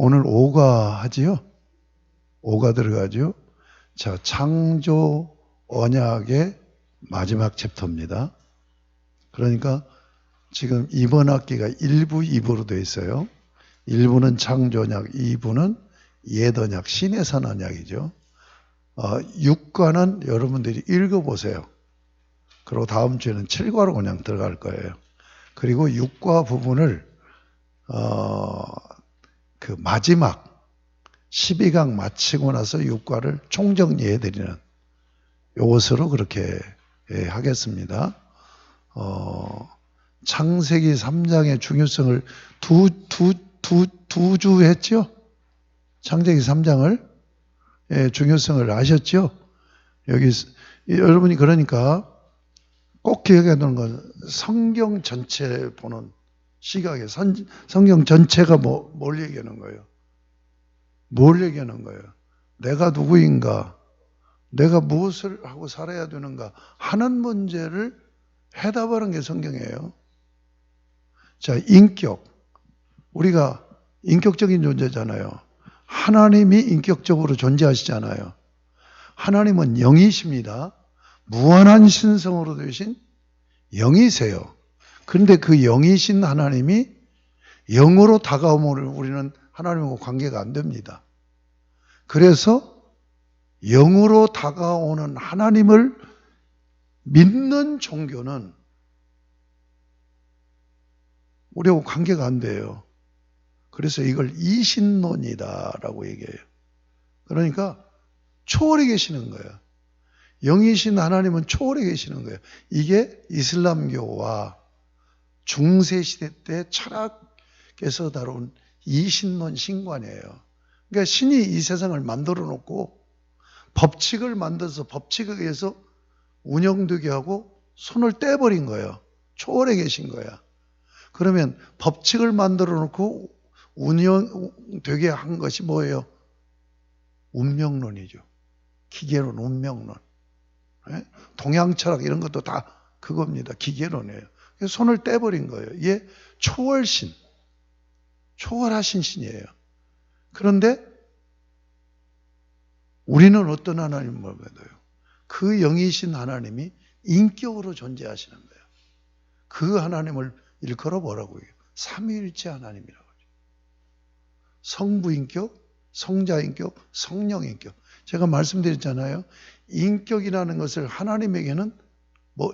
오늘 5가 하지요? 5가 들어가죠? 자, 창조 언약의 마지막 챕터입니다. 그러니까 지금 이번 학기가 1부, 2부로 되어 있어요. 1부는 창조 언약, 2부는 옛 언약, 신의 산 언약이죠. 6과는 여러분들이 읽어보세요. 그리고 다음 주에는 7과로 그냥 들어갈 거예요. 그리고 6과 부분을 그 마지막 12강 마치고 나서 6과를 총정리해 드리는 요것으로 그렇게 하겠습니다. 창세기 3장의 중요성을 두 주 했죠? 창세기 3장을 중요성을 아셨죠? 여기 여러분이 그러니까 꼭 기억해야 되는 건 성경 전체 보는 시각에 성경 전체가 뭘 얘기하는 거예요? 뭘 얘기하는 거예요? 내가 누구인가? 내가 무엇을 하고 살아야 되는가? 하는 문제를 해답하는 게 성경이에요. 자, 인격. 우리가 인격적인 존재잖아요. 하나님이 인격적으로 존재하시잖아요. 하나님은 영이십니다. 무한한 신성으로 되신 영이세요. 그런데 그 영이신 하나님이 영으로 다가오면 우리는 하나님과 관계가 안 됩니다. 그래서 영으로 다가오는 하나님을 믿는 종교는 우리하고 관계가 안 돼요. 그래서 이걸 이신론이다라고 얘기해요. 그러니까 초월해 계시는 거예요. 영이신 하나님은 초월해 계시는 거예요. 이게 이슬람교와 중세시대 때 철학에서 다룬 이신론 신관이에요. 그러니까 신이 이 세상을 만들어 놓고 법칙을 만들어서 법칙에 의해서 운영되게 하고 손을 떼버린 거예요. 초월해 계신 거야. 그러면 법칙을 만들어 놓고 운영되게 한 것이 뭐예요? 운명론이죠. 기계론, 운명론. 동양 철학 이런 것도 다 그겁니다. 기계론이에요. 손을 떼버린 거예요. 이게 초월신, 초월하신 신이에요. 그런데 우리는 어떤 하나님을 믿어요? 그 영이신 하나님이 인격으로 존재하시는 거예요. 그 하나님을 일컬어 뭐라고 해요? 삼위일체 하나님이라고 하죠. 성부인격, 성자인격, 성령인격. 제가 말씀드렸잖아요. 인격이라는 것을 하나님에게는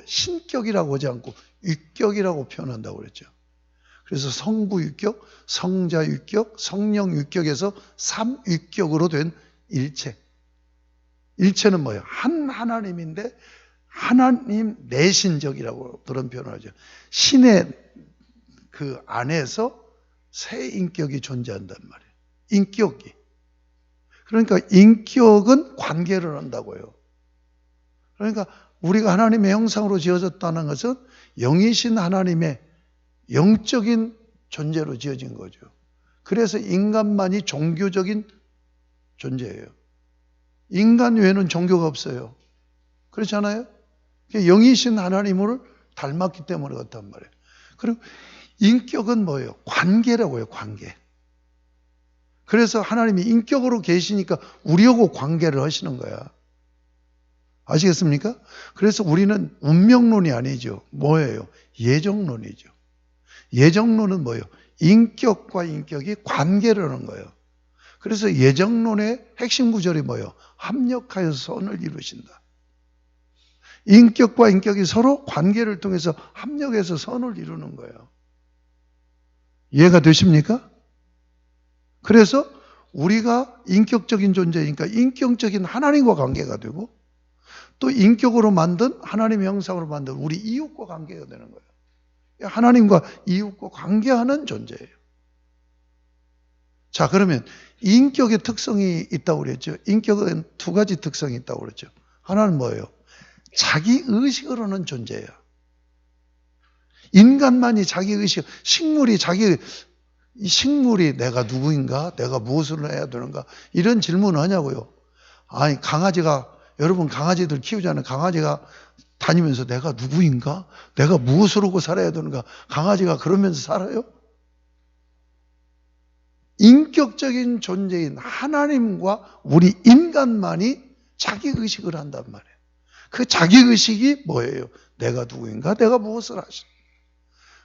신격이라고 하지 않고 육격이라고 표현한다고 그랬죠. 그래서 성부육격, 성자육격, 성령육격에서 삼육격으로 된 일체. 일체는 뭐예요? 한 하나님인데 하나님 내신적이라고 그런 표현을 하죠. 신의 그 안에서 새 인격이 존재한단 말이에요. 인격이. 그러니까 인격은 관계를 한다고요. 그러니까 우리가 하나님의 형상으로 지어졌다는 것은 영이신 하나님의 영적인 존재로 지어진 거죠. 그래서 인간만이 종교적인 존재예요. 인간 외에는 종교가 없어요. 그렇잖아요? 영이신 하나님을 닮았기 때문에 그렇단 말이에요. 그리고 인격은 뭐예요? 관계라고 해요, 관계. 그래서 하나님이 인격으로 계시니까 우리하고 관계를 하시는 거야. 아시겠습니까? 그래서 우리는 운명론이 아니죠. 뭐예요? 예정론이죠. 예정론은 뭐예요? 인격과 인격이 관계를 하는 거예요. 그래서 예정론의 핵심 구절이 뭐예요? 합력하여서 선을 이루신다. 인격과 인격이 서로 관계를 통해서 합력해서 선을 이루는 거예요. 이해가 되십니까? 그래서 우리가 인격적인 존재니까 인격적인 하나님과 관계가 되고 또 인격으로 만든 하나님의 형상으로 만든 우리 이웃과 관계가 되는 거예요. 하나님과 이웃과 관계하는 존재예요. 자, 그러면 인격의 특성이 있다고 그랬죠. 인격은 두 가지 특성이 있다고 그랬죠. 하나는 뭐예요? 자기 의식을 하는 존재예요. 인간만이 자기 의식, 식물이 내가 누구인가? 내가 무엇을 해야 되는가? 이런 질문을 하냐고요. 아니, 여러분 강아지들 키우잖아요. 강아지가 다니면서 내가 누구인가? 내가 무엇을 하고 살아야 되는가? 강아지가 그러면서 살아요? 인격적인 존재인 하나님과 우리 인간만이 자기의식을 한단 말이에요. 그 자기의식이 뭐예요? 내가 누구인가? 내가 무엇을 하시는가?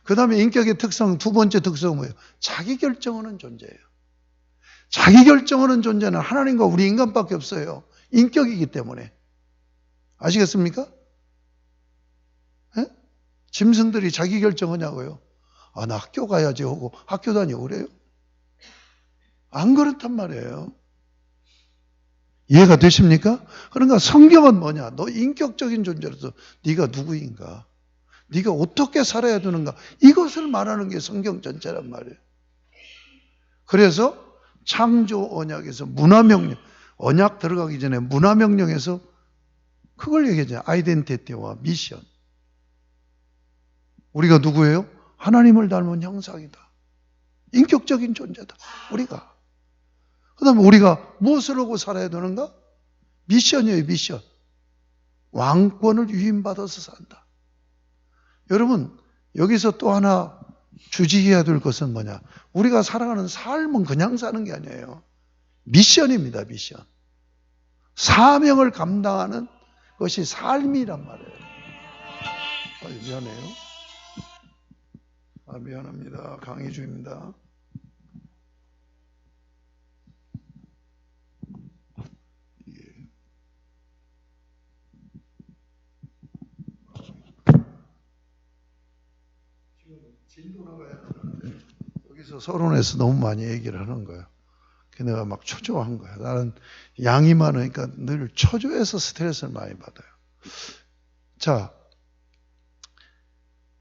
그 다음에 인격의 특성, 두 번째 특성은 뭐예요? 자기결정하는 존재예요. 자기결정하는 존재는 하나님과 우리 인간밖에 없어요. 인격이기 때문에. 아시겠습니까? 에? 짐승들이 자기결정하냐고요? 아, 나 학교 가야지 하고 학교 다니고 그래요? 안 그렇단 말이에요. 이해가 되십니까? 그러니까 성경은 뭐냐? 너 인격적인 존재로서 네가 누구인가? 네가 어떻게 살아야 되는가? 이것을 말하는 게 성경 전체란 말이에요. 그래서 창조 언약에서 문화명령, 언약 들어가기 전에 문화명령에서 그걸 얘기하잖아요. 아이덴티티와 미션. 우리가 누구예요? 하나님을 닮은 형상이다. 인격적인 존재다. 우리가. 그 다음에 우리가 무엇을 하고 살아야 되는가? 미션이에요, 미션. 왕권을 위임받아서 산다. 여러분, 여기서 또 하나 주지해야 될 것은 뭐냐? 우리가 살아가는 삶은 그냥 사는 게 아니에요. 미션입니다, 미션. 사명을 감당하는 것이 삶이란 말이에요. 미안해요. 미안합니다. 강의 중입니다. 진도 나가야 되는데 여기서 서론에서 너무 많이 얘기를 하는 거예요. 내가 막 초조한 거야. 나는 양이 많으니까 늘 초조해서 스트레스를 많이 받아요. 자,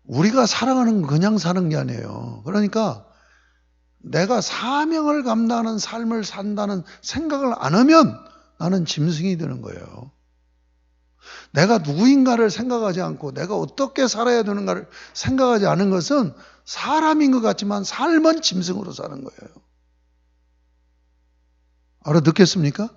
우리가 살아가는 건 그냥 사는 게 아니에요. 그러니까 내가 사명을 감당하는 삶을 산다는 생각을 안 하면 나는 짐승이 되는 거예요. 내가 누구인가를 생각하지 않고 내가 어떻게 살아야 되는가를 생각하지 않은 것은 사람인 것 같지만 삶은 짐승으로 사는 거예요. 알아듣겠습니까?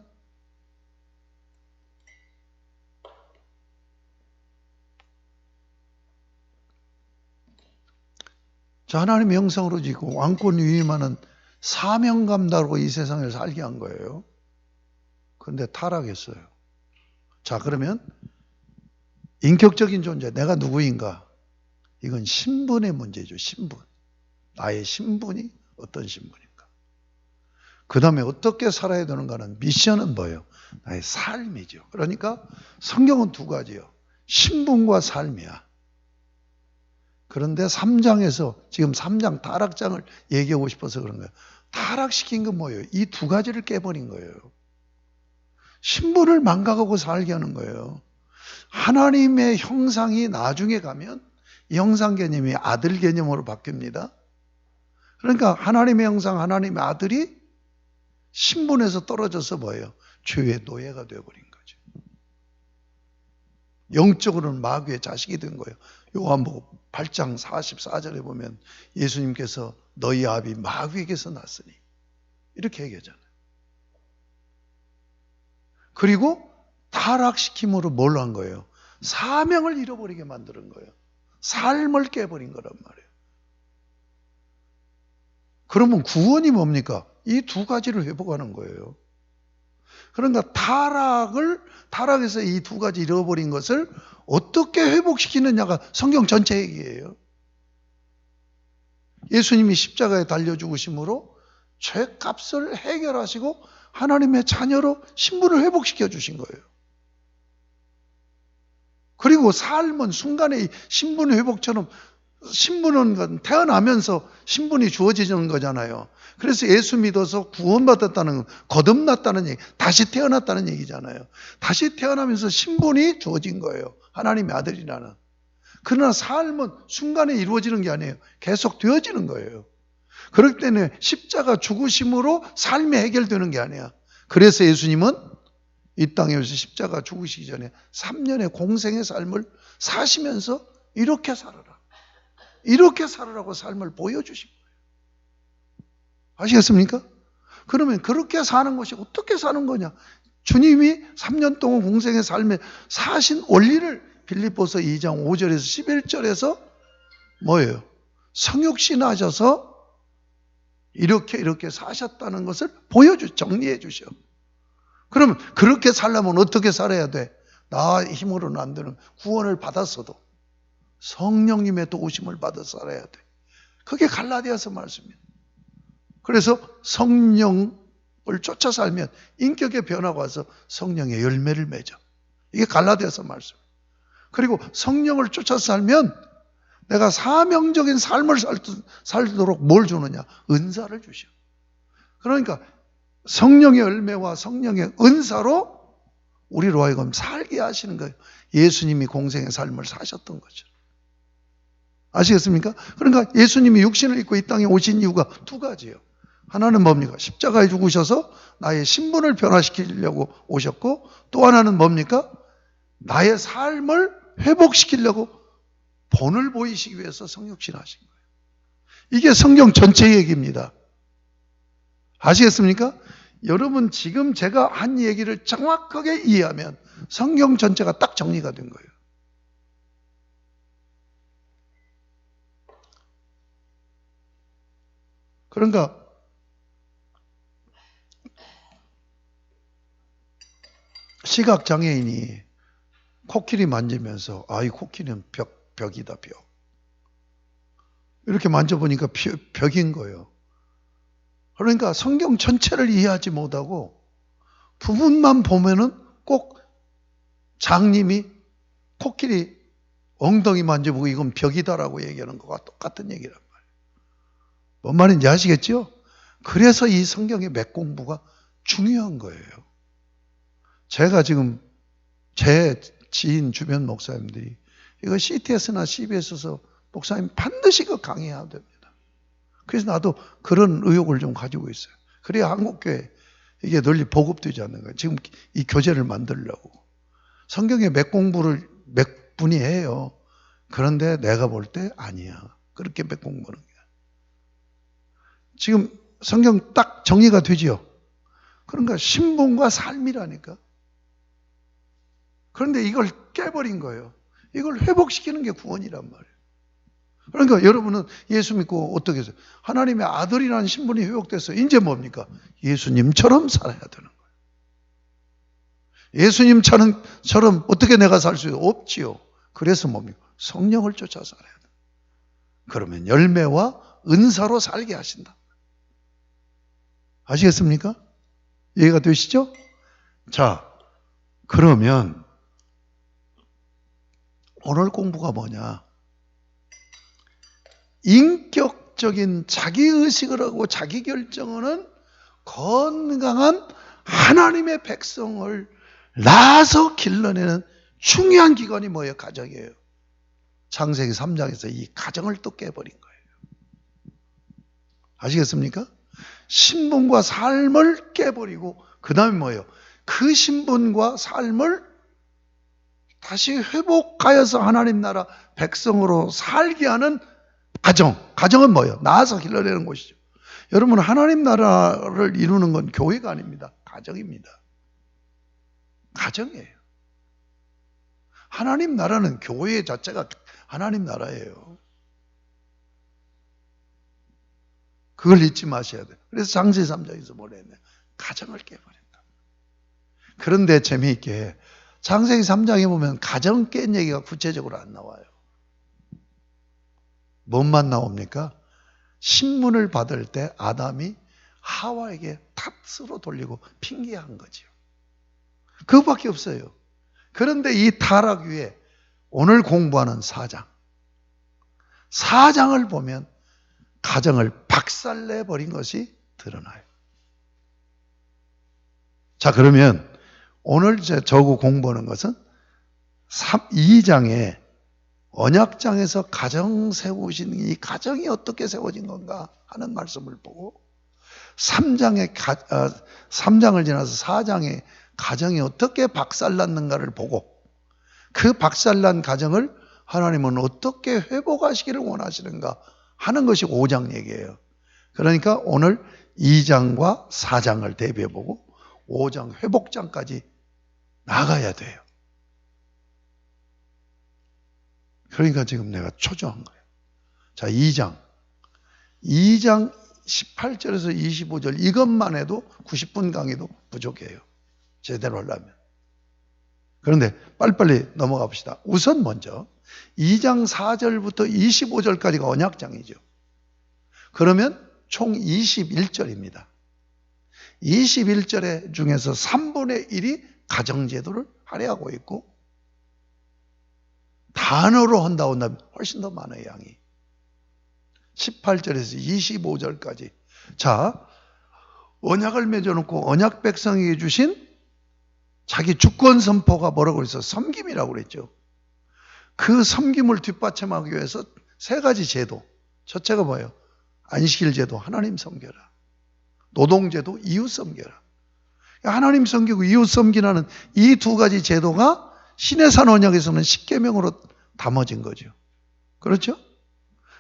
자, 하나님의 형상으로 짓고 왕권 위임하는 사명감다로 이 세상을 살게 한 거예요. 그런데 타락했어요. 자, 그러면 인격적인 존재, 내가 누구인가? 이건 신분의 문제죠. 신분. 나의 신분이 어떤 신분인가? 그 다음에 어떻게 살아야 되는가는 미션은 뭐예요? 나의 삶이죠. 그러니까 성경은 두 가지요. 신분과 삶이야. 그런데 3장에서 지금 3장 타락장을 얘기하고 싶어서 그런 거예요. 타락시킨 건 뭐예요? 이 두 가지를 깨버린 거예요. 신분을 망각하고 살게 하는 거예요. 하나님의 형상이 나중에 가면 이 형상 개념이 아들 개념으로 바뀝니다. 그러니까 하나님의 형상, 하나님의 아들이 신분에서 떨어져서 뭐예요? 죄의 노예가 되어버린 거죠. 영적으로는 마귀의 자식이 된 거예요. 요한복음 8장 44절에 보면 예수님께서 너희 아비 마귀에게서 났으니 이렇게 얘기하잖아요. 그리고 타락시킴으로 뭘 한 거예요? 사명을 잃어버리게 만드는 거예요. 삶을 깨버린 거란 말이에요. 그러면 구원이 뭡니까? 이 두 가지를 회복하는 거예요. 그러니까 타락에서 이 두 가지 잃어버린 것을 어떻게 회복시키느냐가 성경 전체 얘기예요. 예수님이 십자가에 달려 죽으심으로 죄값을 해결하시고 하나님의 자녀로 신분을 회복시켜 주신 거예요. 그리고 삶은 순간의 신분 회복처럼 신분은 태어나면서 신분이 주어지는 거잖아요. 그래서 예수 믿어서 구원받았다는 건 거듭났다는 얘기, 다시 태어났다는 얘기잖아요. 다시 태어나면서 신분이 주어진 거예요. 하나님의 아들이라는. 그러나 삶은 순간에 이루어지는 게 아니에요. 계속 되어지는 거예요. 그렇기 때문에 십자가 죽으심으로 삶이 해결되는 게 아니야. 그래서 예수님은 이 땅에 오셔서 십자가 죽으시기 전에 3년의 공생의 삶을 사시면서 이렇게 살아라. 이렇게 살아라고 삶을 보여주신 거예요. 아시겠습니까? 그러면 그렇게 사는 것이 어떻게 사는 거냐? 주님이 3년 동안 공생의 삶에 사신 원리를 빌립보서 2장 5절에서 11절에서 뭐예요? 성육신 하셔서 이렇게 사셨다는 것을 정리해 주셔. 그러면 그렇게 살려면 어떻게 살아야 돼? 나 힘으로는 안 되는, 구원을 받았어도 성령님의 도우심을 받아 살아야 돼. 그게 갈라디아서 말씀이에요. 그래서 성령을 쫓아 살면 인격의 변화가 와서 성령의 열매를 맺어. 이게 갈라디아서 말씀이에요. 그리고 성령을 쫓아 살면 내가 사명적인 삶을 살도록 뭘 주느냐? 은사를 주셔. 그러니까 성령의 열매와 성령의 은사로 우리로 하여금 살게 하시는 거예요. 예수님이 공생의 삶을 사셨던 거죠. 아시겠습니까? 그러니까 예수님이 육신을 입고 이 땅에 오신 이유가 두 가지예요. 하나는 뭡니까? 십자가에 죽으셔서 나의 신분을 변화시키려고 오셨고, 또 하나는 뭡니까? 나의 삶을 회복시키려고 본을 보이시기 위해서 성육신 하신 거예요. 이게 성경 전체 얘기입니다. 아시겠습니까? 여러분 지금 제가 한 얘기를 정확하게 이해하면 성경 전체가 딱 정리가 된 거예요. 그러니까 시각장애인이 코끼리 만지면서 이 코끼리는 벽이다, 벽. 이렇게 만져보니까 벽인 거예요. 그러니까 성경 전체를 이해하지 못하고 부분만 보면은 꼭 장님이 코끼리 엉덩이 만져보고 이건 벽이다라고 얘기하는 것과 똑같은 얘기란 말이에요. 뭔 말인지 아시겠죠? 그래서 이 성경의 맥공부가 중요한 거예요. 제가 지금 제 지인 주변 목사님들이 이거 CTS나 CBS에서 목사님 반드시 이거 강의해야 됩니다. 그래서 나도 그런 의욕을 좀 가지고 있어요. 그래야 한국교회 이게 널리 보급되지 않는 거예요. 지금 이 교재를 만들려고. 성경의 맥공부를 몇 분이 해요. 그런데 내가 볼 때 아니야. 그렇게 맥공부하는 게. 지금 성경 딱 정리가 되지요. 그러니까 신분과 삶이라니까. 그런데 이걸 깨버린 거예요. 이걸 회복시키는 게 구원이란 말이에요. 그러니까 여러분은 예수 믿고 어떻게 해서 하나님의 아들이라는 신분이 회복됐어요. 이제 뭡니까? 예수님처럼 살아야 되는 거예요. 예수님처럼 어떻게 내가 살 수 없지요. 그래서 뭡니까? 성령을 쫓아 살아야 돼. 그러면 열매와 은사로 살게 하신다. 아시겠습니까? 이해가 되시죠? 자, 그러면 오늘 공부가 뭐냐? 인격적인 자기의식을 하고 자기결정하는 건강한 하나님의 백성을 낳아서 길러내는 중요한 기관이 뭐예요? 가정이에요. 창세기 3장에서 이 가정을 또 깨버린 거예요. 아시겠습니까? 신분과 삶을 깨버리고 그 다음에 뭐예요? 그 신분과 삶을 다시 회복하여서 하나님 나라 백성으로 살게 하는 가정은 뭐예요? 낳아서 길러내는 곳이죠. 여러분 하나님 나라를 이루는 건 교회가 아닙니다. 가정입니다. 가정이에요. 하나님 나라는 교회 자체가 하나님 나라예요. 그걸 잊지 마셔야 돼요. 그래서 창세기 3장에서 뭐라 했나요? 가정을 깨버린다. 그런데 재미있게 창세기 3장에 보면 가정 깬 얘기가 구체적으로 안 나와요. 뭔만 나옵니까? 신문을 받을 때 아담이 하와에게 탓으로 돌리고 핑계한 거죠. 그것밖에 없어요. 그런데 이 타락 위에 오늘 공부하는 4장을 보면 가정을 박살내버린 것이 드러나요. 자, 그러면 오늘 저거 공부하는 것은 2장에 언약장에서 가정 세우신 이 가정이 어떻게 세워진 건가 하는 말씀을 보고 3장을 지나서 4장에 가정이 어떻게 박살났는가를 보고 그 박살난 가정을 하나님은 어떻게 회복하시기를 원하시는가 하는 것이 5장 얘기예요. 그러니까 오늘 2장과 4장을 대비해보고 5장 회복장까지 나가야 돼요. 그러니까 지금 내가 초조한 거예요. 자, 2장 18절에서 25절 이것만 해도 90분 강의도 부족해요. 제대로 하려면. 그런데 빨리빨리 넘어가 봅시다. 우선 먼저 2장 4절부터 25절까지가 언약장이죠. 그러면 총 21절입니다. 21절 중에서 3분의 1이 가정제도를 할애하고 있고 단어로 한다면 훨씬 더 많아요, 양이. 18절에서 25절까지. 자, 언약을 맺어놓고 언약 백성에게 주신 자기 주권 선포가 뭐라고 그랬어? 섬김이라고 그랬죠. 그 섬김을 뒷받침하기 위해서 세 가지 제도. 첫째가 뭐예요? 안식일 제도, 하나님 섬겨라. 노동제도, 이웃 섬겨라. 하나님 섬기고 이웃 섬기라는 이 두 가지 제도가 시내산 언약에서는 십계명으로 담아진 거죠. 그렇죠?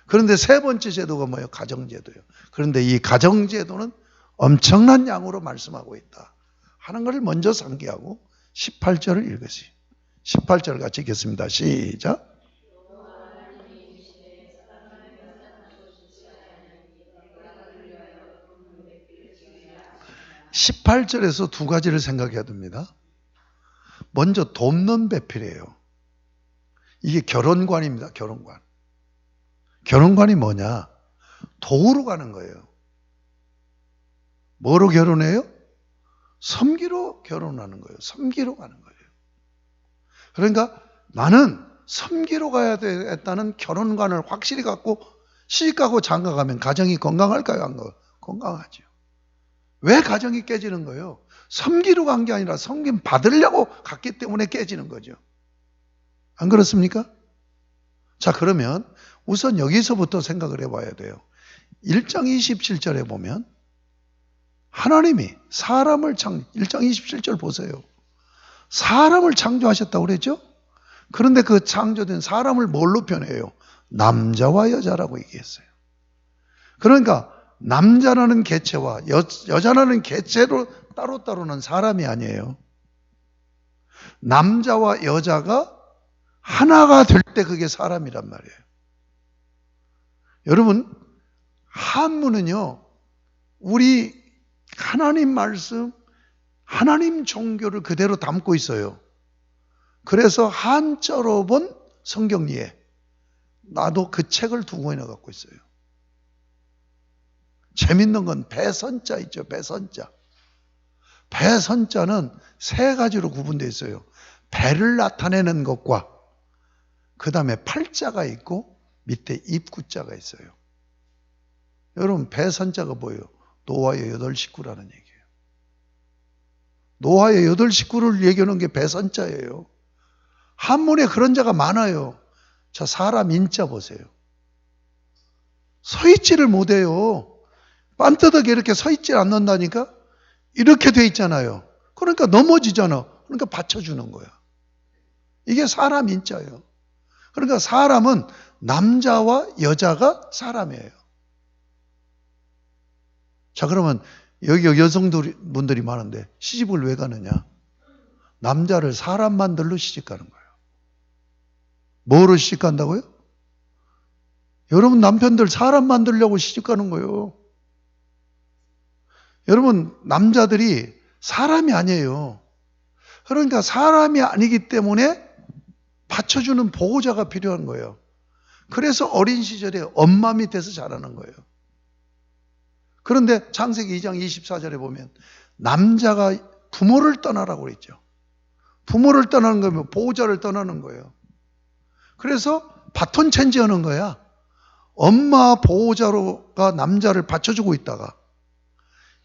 그런데 세 번째 제도가 뭐예요? 가정제도예요. 그런데 이 가정제도는 엄청난 양으로 말씀하고 있다 하는 것을 먼저 상기하고 18절을 읽으세요. 18절 같이 읽겠습니다. 시작. 18절에서 두 가지를 생각해야 됩니다. 먼저 돕는 배필이에요. 이게 결혼관입니다. 결혼관. 결혼관이 뭐냐? 도우러 가는 거예요. 뭐로 결혼해요? 섬기러 결혼하는 거예요. 섬기러 가는 거예요. 그러니까 나는 섬기러 가야 되겠다는 결혼관을 확실히 갖고 시집가고 장가가면 가정이 건강할까요? 안 건강하죠. 왜 가정이 깨지는 거예요? 섬기러 간 게 아니라 섬김 받으려고 갔기 때문에 깨지는 거죠. 안 그렇습니까? 자, 그러면 우선 여기서부터 생각을 해봐야 돼요. 1장 27절에 보면 하나님이 사람을 1장 27절 보세요. 사람을 창조하셨다고 그랬죠? 그런데 그 창조된 사람을 뭘로 표현해요? 남자와 여자라고 얘기했어요. 그러니까 남자라는 개체와 여자라는 개체로 따로따로는 사람이 아니에요. 남자와 여자가 하나가 될 때 그게 사람이란 말이에요. 여러분, 한문은요, 우리 하나님 말씀, 하나님 종교를 그대로 담고 있어요. 그래서 한자로 본 성경리에 나도 그 책을 두 권이나 갖고 있어요. 재밌는 건 배선자 있죠. 배선자. 배선자는 세 가지로 구분되어 있어요. 배를 나타내는 것과 그 다음에 팔자가 있고 밑에 입구자가 있어요. 여러분, 배선자가 뭐예요? 노아의 8식구라는 얘기예요. 노아의 8식구를 얘기하는 게 배선자예요. 한문에 그런 자가 많아요. 저 사람 인자 보세요. 서 있지를 못해요. 빤뜨덕이 이렇게 서 있지 않는다니까? 이렇게 돼 있잖아요. 그러니까 넘어지잖아. 그러니까 받쳐주는 거야. 이게 사람 인자예요. 그러니까 사람은 남자와 여자가 사람이에요. 자, 그러면 여기 여성분들이 많은데 시집을 왜 가느냐? 남자를 사람 만들러 시집 가는 거예요. 뭐로 시집 간다고요? 여러분, 남편들 사람 만들려고 시집 가는 거예요. 여러분, 남자들이 사람이 아니에요. 그러니까 사람이 아니기 때문에 받쳐주는 보호자가 필요한 거예요. 그래서 어린 시절에 엄마 밑에서 자라는 거예요. 그런데 창세기 2장 24절에 보면 남자가 부모를 떠나라고 그랬죠. 부모를 떠나는 거면 보호자를 떠나는 거예요. 그래서 바톤 체인지하는 거야. 엄마 보호자로가 남자를 받쳐주고 있다가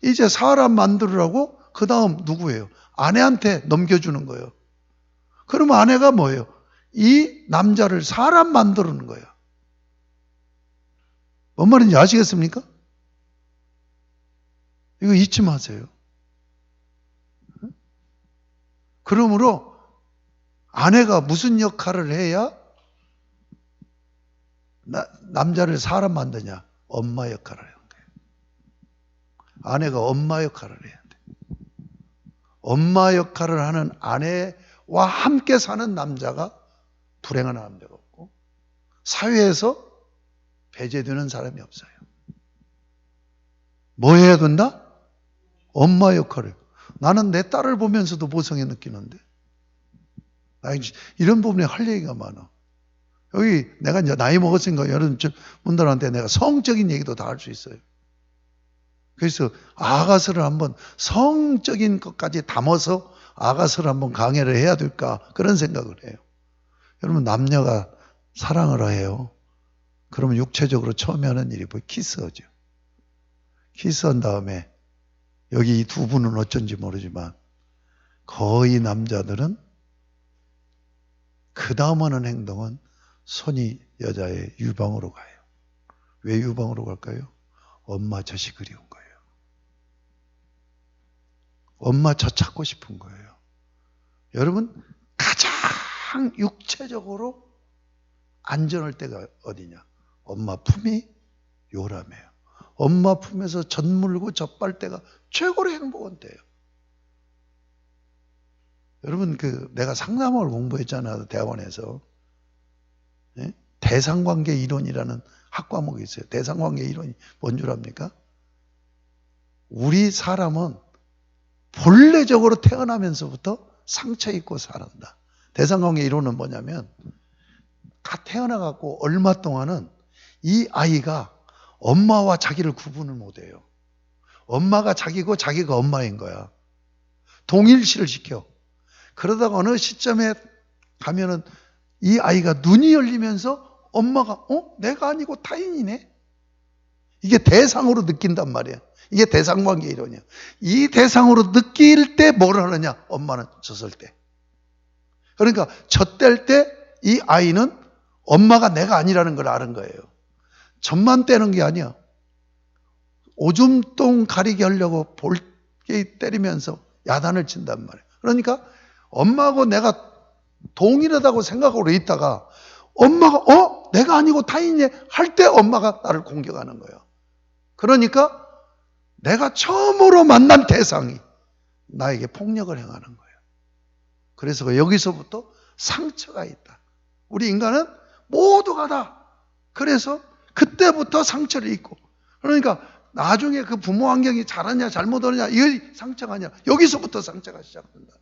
이제 사람 만들으라고 그 다음 누구예요? 아내한테 넘겨주는 거예요. 그러면 아내가 뭐예요? 이 남자를 사람 만드는 거예요. 뭔 말인지 아시겠습니까? 이거 잊지 마세요. 그러므로 아내가 무슨 역할을 해야 남자를 사람 만드냐? 엄마 역할을 하는 거예요. 아내가 엄마 역할을 해야 돼. 엄마 역할을 하는 아내와 함께 사는 남자가 불행한 남자가 없고 사회에서 배제되는 사람이 없어요. 뭐 해야 된다? 엄마 역할을. 나는 내 딸을 보면서도 모성애 느끼는데. 이런 부분에 할 얘기가 많아. 여기 내가 이제 나이 먹었으니까 여러분들한테 내가 성적인 얘기도 다 할 수 있어요. 그래서 아가서를 한번 성적인 것까지 담아서 아가서를 한번 강해를 해야 될까 그런 생각을 해요. 여러분 남녀가 사랑을 해요. 그러면 육체적으로 처음에 하는 일이 뭐 키스하죠. 키스한 다음에 여기 이 두 분은 어쩐지 모르지만 거의 남자들은 그 다음 하는 행동은 손이 여자의 유방으로 가요. 왜 유방으로 갈까요? 엄마 젖이 그리운 거예요. 엄마 젖 찾고 싶은 거예요. 여러분 가장 육체적으로 안전할 때가 어디냐? 엄마 품이 요람해요. 엄마 품에서 젖 물고 젖 빨 때가 최고로 행복한 때예요. 여러분 내가 상담학을 공부했잖아요. 대학원에서. 예? 대상관계 이론이라는 학과목이 있어요. 대상관계 이론이 뭔 줄 압니까? 우리 사람은 본래적으로 태어나면서부터 상처 입고 살았다. 대상관계 이론은 뭐냐면 다 태어나갖고 얼마 동안은 이 아이가 엄마와 자기를 구분을 못해요. 엄마가 자기고 자기가 엄마인 거야. 동일시를 시켜. 그러다가 어느 시점에 가면은 이 아이가 눈이 열리면서 엄마가 내가 아니고 타인이네. 이게 대상으로 느낀단 말이야. 이게 대상관계 이론이야. 이 대상으로 느낄 때 뭘 하느냐? 엄마는 젖을 때. 그러니까 젖댈 때 이 아이는 엄마가 내가 아니라는 걸 아는 거예요. 젖만 떼는 게 아니야. 오줌똥 가리게 하려고 볼게 때리면서 야단을 친단 말이에요. 그러니까 엄마하고 내가 동일하다고 생각하고 있다가 엄마가 내가 아니고 타인이네 할 때 엄마가 나를 공격하는 거예요. 그러니까 내가 처음으로 만난 대상이 나에게 폭력을 행하는 거예요. 그래서 여기서부터 상처가 있다. 우리 인간은 모두가 다 그래서 그때부터 상처를 입고 그러니까 나중에 그 부모 환경이 잘하냐 잘못하느냐 이 상처가 아니라 여기서부터 상처가 시작된다.